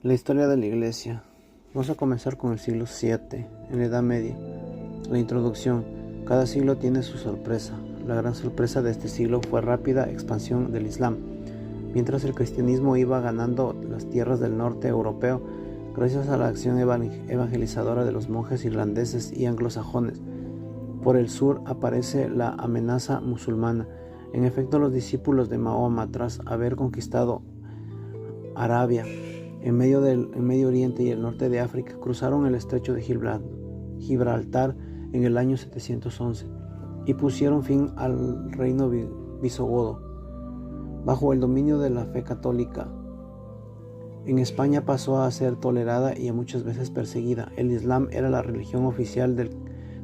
La historia de la Iglesia. Vamos a comenzar con el siglo VII, en la Edad Media. La introducción. Cada siglo tiene su sorpresa. La gran sorpresa de este siglo fue rápida expansión del Islam. Mientras el cristianismo iba ganando las tierras del norte europeo, gracias a la acción evangelizadora de los monjes irlandeses y anglosajones, por el sur aparece la amenaza musulmana. En efecto, los discípulos de Mahoma, tras haber conquistado Arabia, en Medio Oriente y el norte de África, cruzaron el estrecho de Gibraltar en el año 711 y pusieron fin al reino visigodo. Bajo el dominio de la fe católica, en España pasó a ser tolerada y muchas veces perseguida. El Islam era la religión oficial del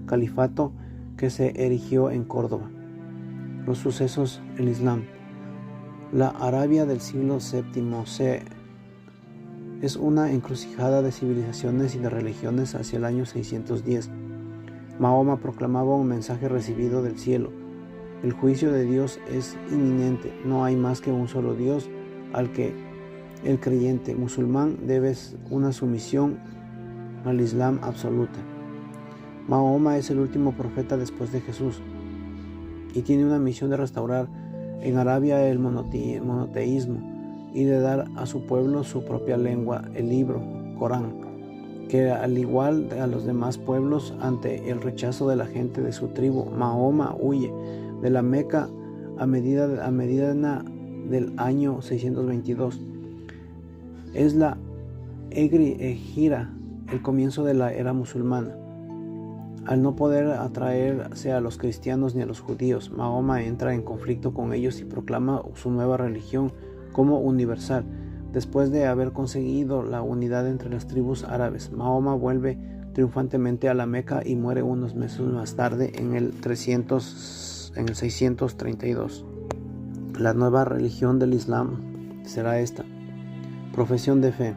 califato que se erigió en Córdoba. Los sucesos: el Islam. La Arabia del siglo VII es una encrucijada de civilizaciones y de religiones hacia el año 610. Mahoma proclamaba un mensaje recibido del cielo. El juicio de Dios es inminente. No hay más que un solo Dios al que el creyente musulmán debe una sumisión al Islam absoluta. Mahoma es el último profeta después de Jesús y tiene una misión de restaurar en Arabia el monoteísmo y de dar a su pueblo su propia lengua, el libro, Corán, que al igual a los demás pueblos, ante el rechazo de la gente de su tribu, Mahoma huye de la Meca a Medina del año 622. Es la Gira, el comienzo de la era musulmana. Al no poder atraerse a los cristianos ni a los judíos, Mahoma entra en conflicto con ellos y proclama su nueva religión como universal. Después de haber conseguido la unidad entre las tribus árabes, Mahoma vuelve triunfantemente a la Meca y muere unos meses más tarde en el 632. La nueva religión del Islam será esta. Profesión de fe.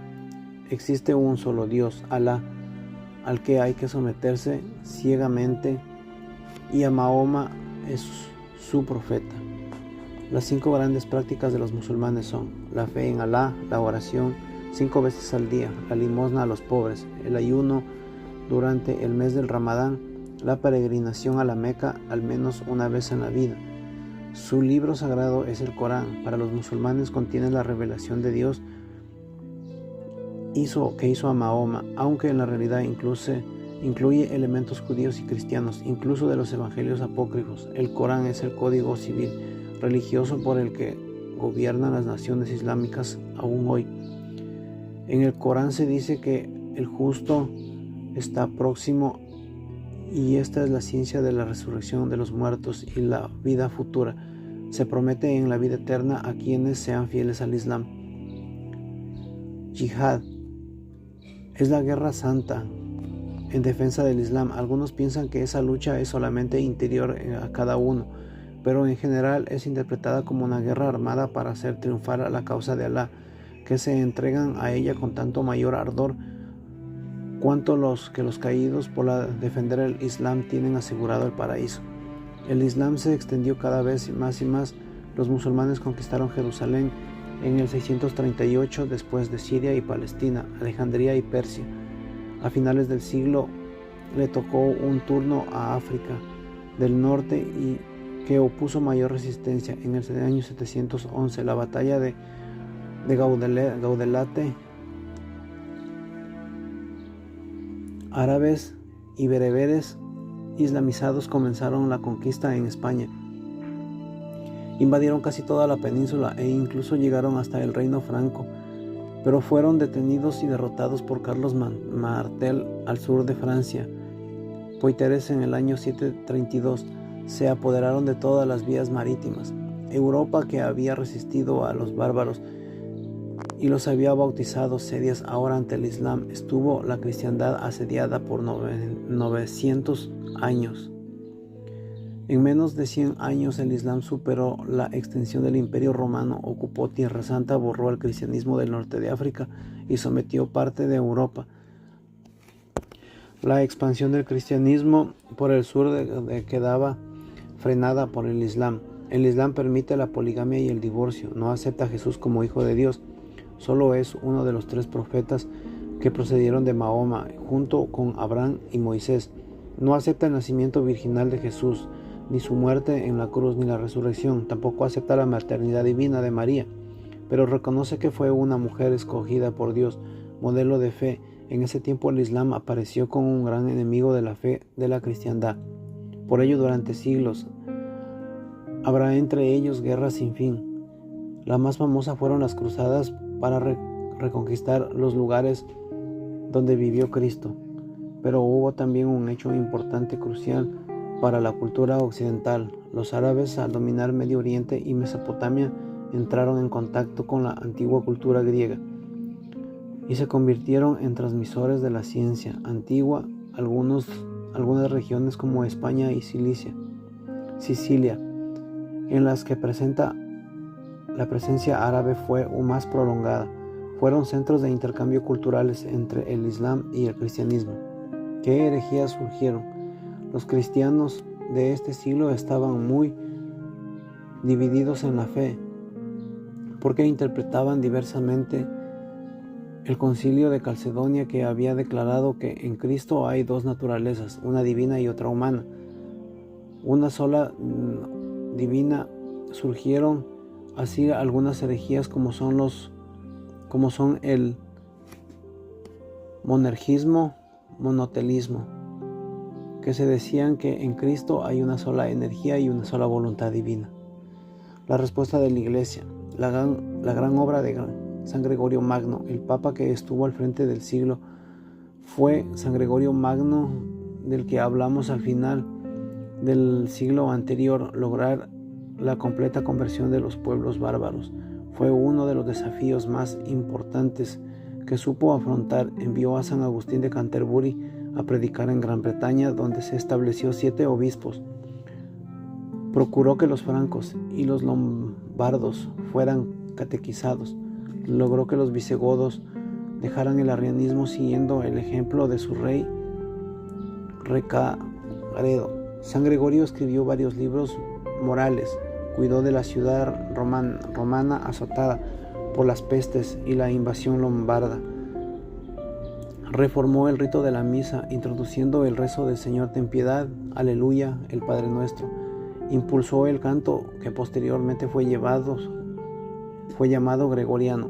Existe un solo Dios, Alá, al que hay que someterse ciegamente, y a Mahoma es su profeta. Las 5 grandes prácticas de los musulmanes son: la fe en Alá, la oración 5 veces al día, la limosna a los pobres, el ayuno durante el mes del Ramadán, la peregrinación a la Meca al menos una vez en la vida. Su libro sagrado es el Corán. Para los musulmanes contiene la revelación de Dios que hizo a Mahoma, aunque en la realidad incluye elementos judíos y cristianos, incluso de los evangelios apócrifos. El Corán es el código civil religioso por el que gobiernan las naciones islámicas aún hoy. En el Corán se dice que el justo está próximo, y esta es la ciencia de la resurrección de los muertos y la vida futura. Se promete en la vida eterna a quienes sean fieles al Islam. Yihad es la guerra santa en defensa del Islam. Algunos piensan que esa lucha es solamente interior a cada uno, pero en general es interpretada como una guerra armada para hacer triunfar a la causa de Alá, que se entregan a ella con tanto mayor ardor cuanto los caídos por defender el Islam tienen asegurado el paraíso. El Islam se extendió cada vez más y más. Los musulmanes conquistaron Jerusalén en el 638 después de Siria y Palestina, Alejandría y Persia. A finales del siglo le tocó un turno a África del norte y que opuso mayor resistencia. En el año 711, la batalla de Gaudelate, árabes y bereberes islamizados comenzaron la conquista en España. Invadieron casi toda la península e incluso llegaron hasta el reino franco, pero fueron detenidos y derrotados por Carlos Martel al sur de Francia. Poitiers en el año 732 se apoderaron de todas las vías marítimas. Europa, que había resistido a los bárbaros y los había bautizado sedias ahora ante el Islam, estuvo la cristiandad asediada por 900 años. En menos de 100 años el Islam superó la extensión del Imperio Romano, ocupó Tierra Santa, borró el cristianismo del norte de África y sometió parte de Europa. La expansión del cristianismo por el sur quedaba frenada por el Islam. El Islam permite la poligamia y el divorcio, no acepta a Jesús como hijo de Dios, Solo es uno de los 3 profetas que procedieron de Mahoma, junto con Abraham y Moisés. No acepta el nacimiento virginal de Jesús, ni su muerte en la cruz, ni la resurrección. Tampoco acepta la maternidad divina de María, pero reconoce que fue una mujer escogida por Dios, modelo de fe. En ese tiempo el Islam apareció como un gran enemigo de la fe de la cristiandad. Por ello, durante siglos habrá entre ellos guerras sin fin. La más famosa fueron las cruzadas para reconquistar los lugares donde vivió Cristo. Pero hubo también un hecho importante, crucial para la cultura occidental. Los árabes, al dominar Medio Oriente y Mesopotamia, entraron en contacto con la antigua cultura griega y se convirtieron en transmisores de la ciencia antigua. Algunas regiones como España y Sicilia, en las que la presencia árabe fue más prolongada, fueron centros de intercambio culturales entre el Islam y el cristianismo. ¿Qué herejías surgieron? Los cristianos de este siglo estaban muy divididos en la fe, porque interpretaban diversamente el Concilio de Calcedonia, que había declarado que en Cristo hay 2 naturalezas, una divina y otra humana. Una sola divina. Surgieron así algunas herejías como son el monergismo, monotelismo, que se decían que en Cristo hay una sola energía y una sola voluntad divina. La respuesta de la Iglesia, la gran obra de San Gregorio Magno, el Papa que estuvo al frente del siglo, fue San Gregorio Magno, del que hablamos al final del siglo anterior. Lograr la completa conversión de los pueblos bárbaros fue uno de los desafíos más importantes que supo afrontar. Envió a San Agustín de Canterbury a predicar en Gran Bretaña, donde se estableció 7 obispos. Procuró que los francos y los lombardos fueran catequizados. Logró que los visigodos dejaran el arrianismo siguiendo el ejemplo de su rey Recaredo. San Gregorio escribió varios libros morales, cuidó de la ciudad romana azotada por las pestes y la invasión lombarda. Reformó el rito de la misa, introduciendo el rezo del Señor ten piedad, aleluya, el Padre nuestro. Impulsó el canto, que posteriormente fue llamado gregoriano,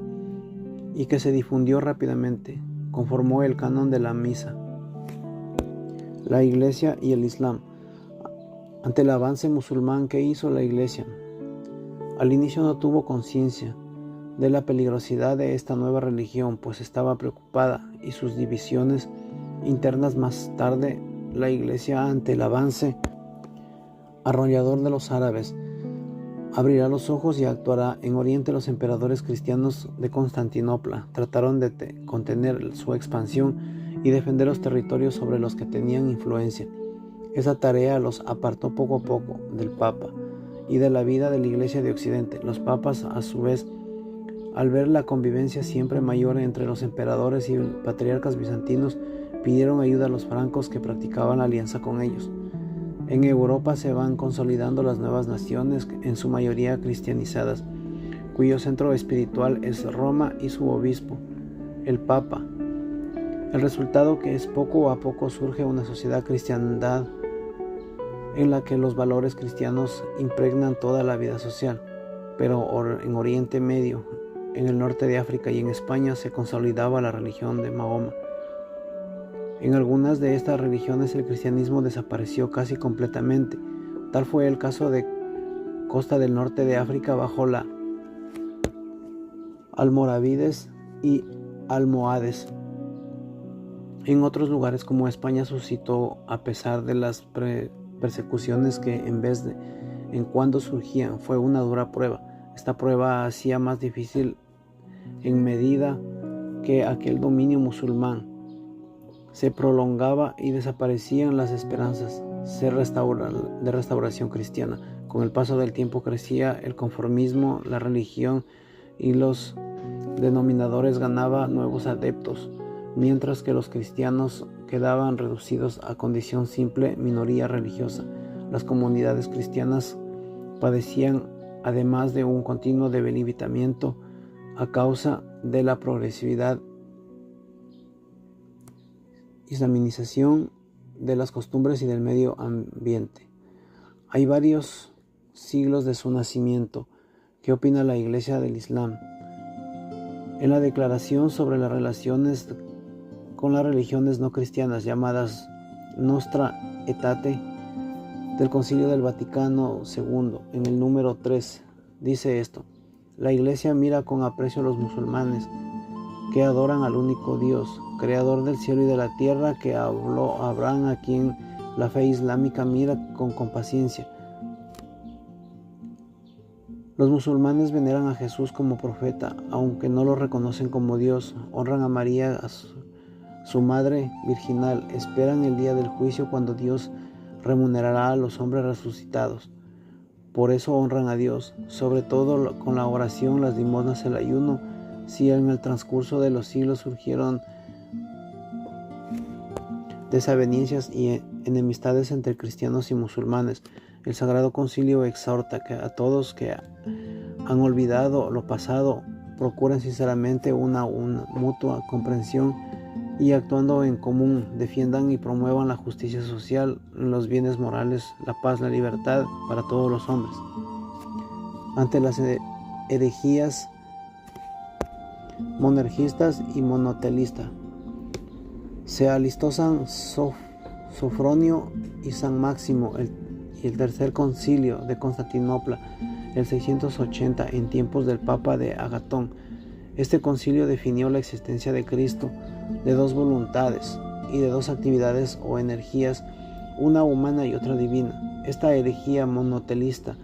y que se difundió rápidamente. Conformó el canon de la misa. La Iglesia y el Islam. Ante el avance musulmán, ¿qué hizo la Iglesia? Al inicio no tuvo conciencia de la peligrosidad de esta nueva religión, pues estaba preocupada y sus divisiones internas. Más tarde, la Iglesia, ante el avance arrollador de los árabes, abrirá los ojos y actuará. En Oriente, los emperadores cristianos de Constantinopla trataron de contener su expansión y defender los territorios sobre los que tenían influencia. Esa tarea los apartó poco a poco del Papa y de la vida de la Iglesia de Occidente. Los papas, a su vez, al ver la convivencia siempre mayor entre los emperadores y patriarcas bizantinos, pidieron ayuda a los francos, que practicaban alianza con ellos. En Europa se van consolidando las nuevas naciones, en su mayoría cristianizadas, cuyo centro espiritual es Roma y su obispo, el Papa. El resultado que es poco a poco surge una sociedad cristiandad en la que los valores cristianos impregnan toda la vida social. Pero en Oriente Medio, en el norte de África y en España se consolidaba la religión de Mahoma. En algunas de estas religiones el cristianismo desapareció casi completamente. Tal fue el caso de costa del norte de África bajo la almorávides y almohades. En otros lugares como España suscitó, a pesar de las persecuciones que en cuando surgían, fue una dura prueba. Esta prueba hacía más difícil en medida que aquel dominio musulmán se prolongaba y desaparecían las esperanzas de restauración cristiana. Con el paso del tiempo crecía el conformismo, la religión y los denominadores ganaban nuevos adeptos, mientras que los cristianos quedaban reducidos a condición simple minoría religiosa. Las comunidades cristianas padecían, además de un continuo debilitamiento a causa de la progresividad, islamización de las costumbres y del medio ambiente. Hay varios siglos de su nacimiento. ¿Qué opina la Iglesia del Islam? En la declaración sobre las relaciones con las religiones no cristianas llamadas Nostra Aetate del Concilio del Vaticano II, en el número 3, dice esto: la Iglesia mira con aprecio a los musulmanes que adoran al único Dios, creador del cielo y de la tierra, que habló a Abraham, a quien la fe islámica mira con compasión. Los musulmanes veneran a Jesús como profeta, aunque no lo reconocen como Dios. Honran a María, a su madre virginal. Esperan el día del juicio, cuando Dios remunerará a los hombres resucitados. Por eso honran a Dios, sobre todo con la oración, las limosnas, el ayuno. Si en el transcurso de los siglos surgieron desavenencias y enemistades entre cristianos y musulmanes, el Sagrado Concilio exhorta a todos que han olvidado lo pasado, procuren sinceramente una mutua comprensión y, actuando en común, defiendan y promuevan la justicia social, los bienes morales, la paz, la libertad para todos los hombres. Ante las herejías monergistas y monotelistas, se alistó San Sofronio y San Máximo, y el tercer concilio de Constantinopla, el 680, en tiempos del Papa de Agatón. Este concilio definió la existencia de Cristo, de dos voluntades y de dos actividades o energías, una humana y otra divina. Esta herejía monotelista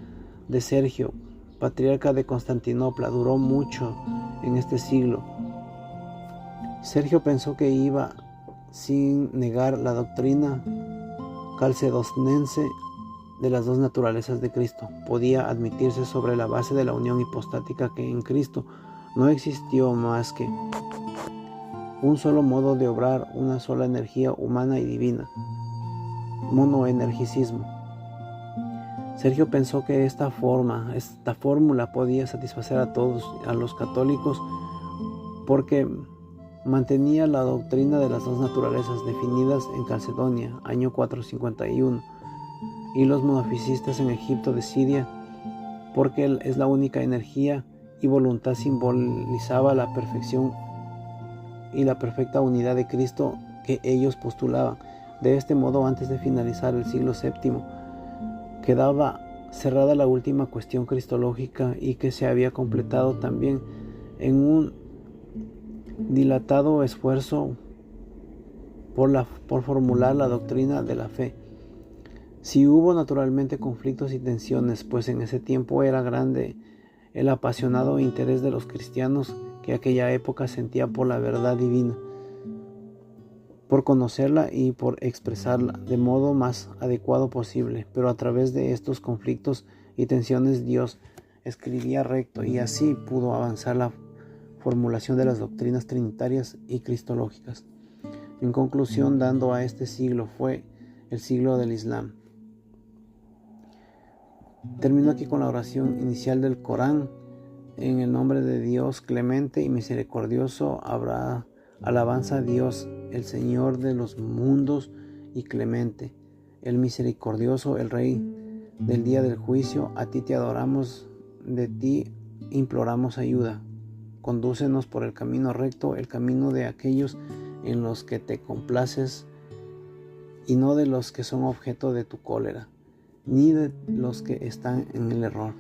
de Sergio, patriarca de Constantinopla, duró mucho en este siglo. Sergio pensó que iba sin negar la doctrina calcedonense de las dos naturalezas de Cristo. Podía admitirse sobre la base de la unión hipostática, que en Cristo no existió más que un solo modo de obrar, una sola energía humana y divina, monoenergicismo. Sergio pensó que esta fórmula podía satisfacer a todos, a los católicos, porque mantenía la doctrina de las dos naturalezas definidas en Calcedonia, año 451, y los monofisistas en Egipto de Siria, porque él es la única energía y voluntad, simbolizaba la perfección y la perfecta unidad de Cristo que ellos postulaban. De este modo, antes de finalizar el siglo VII, quedaba cerrada la última cuestión cristológica, y que se había completado también en un dilatado esfuerzo por formular la doctrina de la fe. Si hubo naturalmente conflictos y tensiones, pues en ese tiempo era grande el apasionado interés de los cristianos que aquella época sentía por la verdad divina, por conocerla y por expresarla de modo más adecuado posible. Pero a través de estos conflictos y tensiones, Dios escribía recto, y así pudo avanzar la formulación de las doctrinas trinitarias y cristológicas. En conclusión, dando a este siglo fue el siglo del Islam. Termino aquí con la oración inicial del Corán. En el nombre de Dios clemente y misericordioso, habrá alabanza a Dios, el Señor de los mundos y clemente, el misericordioso, el Rey del día del juicio. A ti te adoramos, de ti imploramos ayuda. Condúcenos por el camino recto, el camino de aquellos en los que te complaces, y no de los que son objeto de tu cólera, ni de los que están en el error.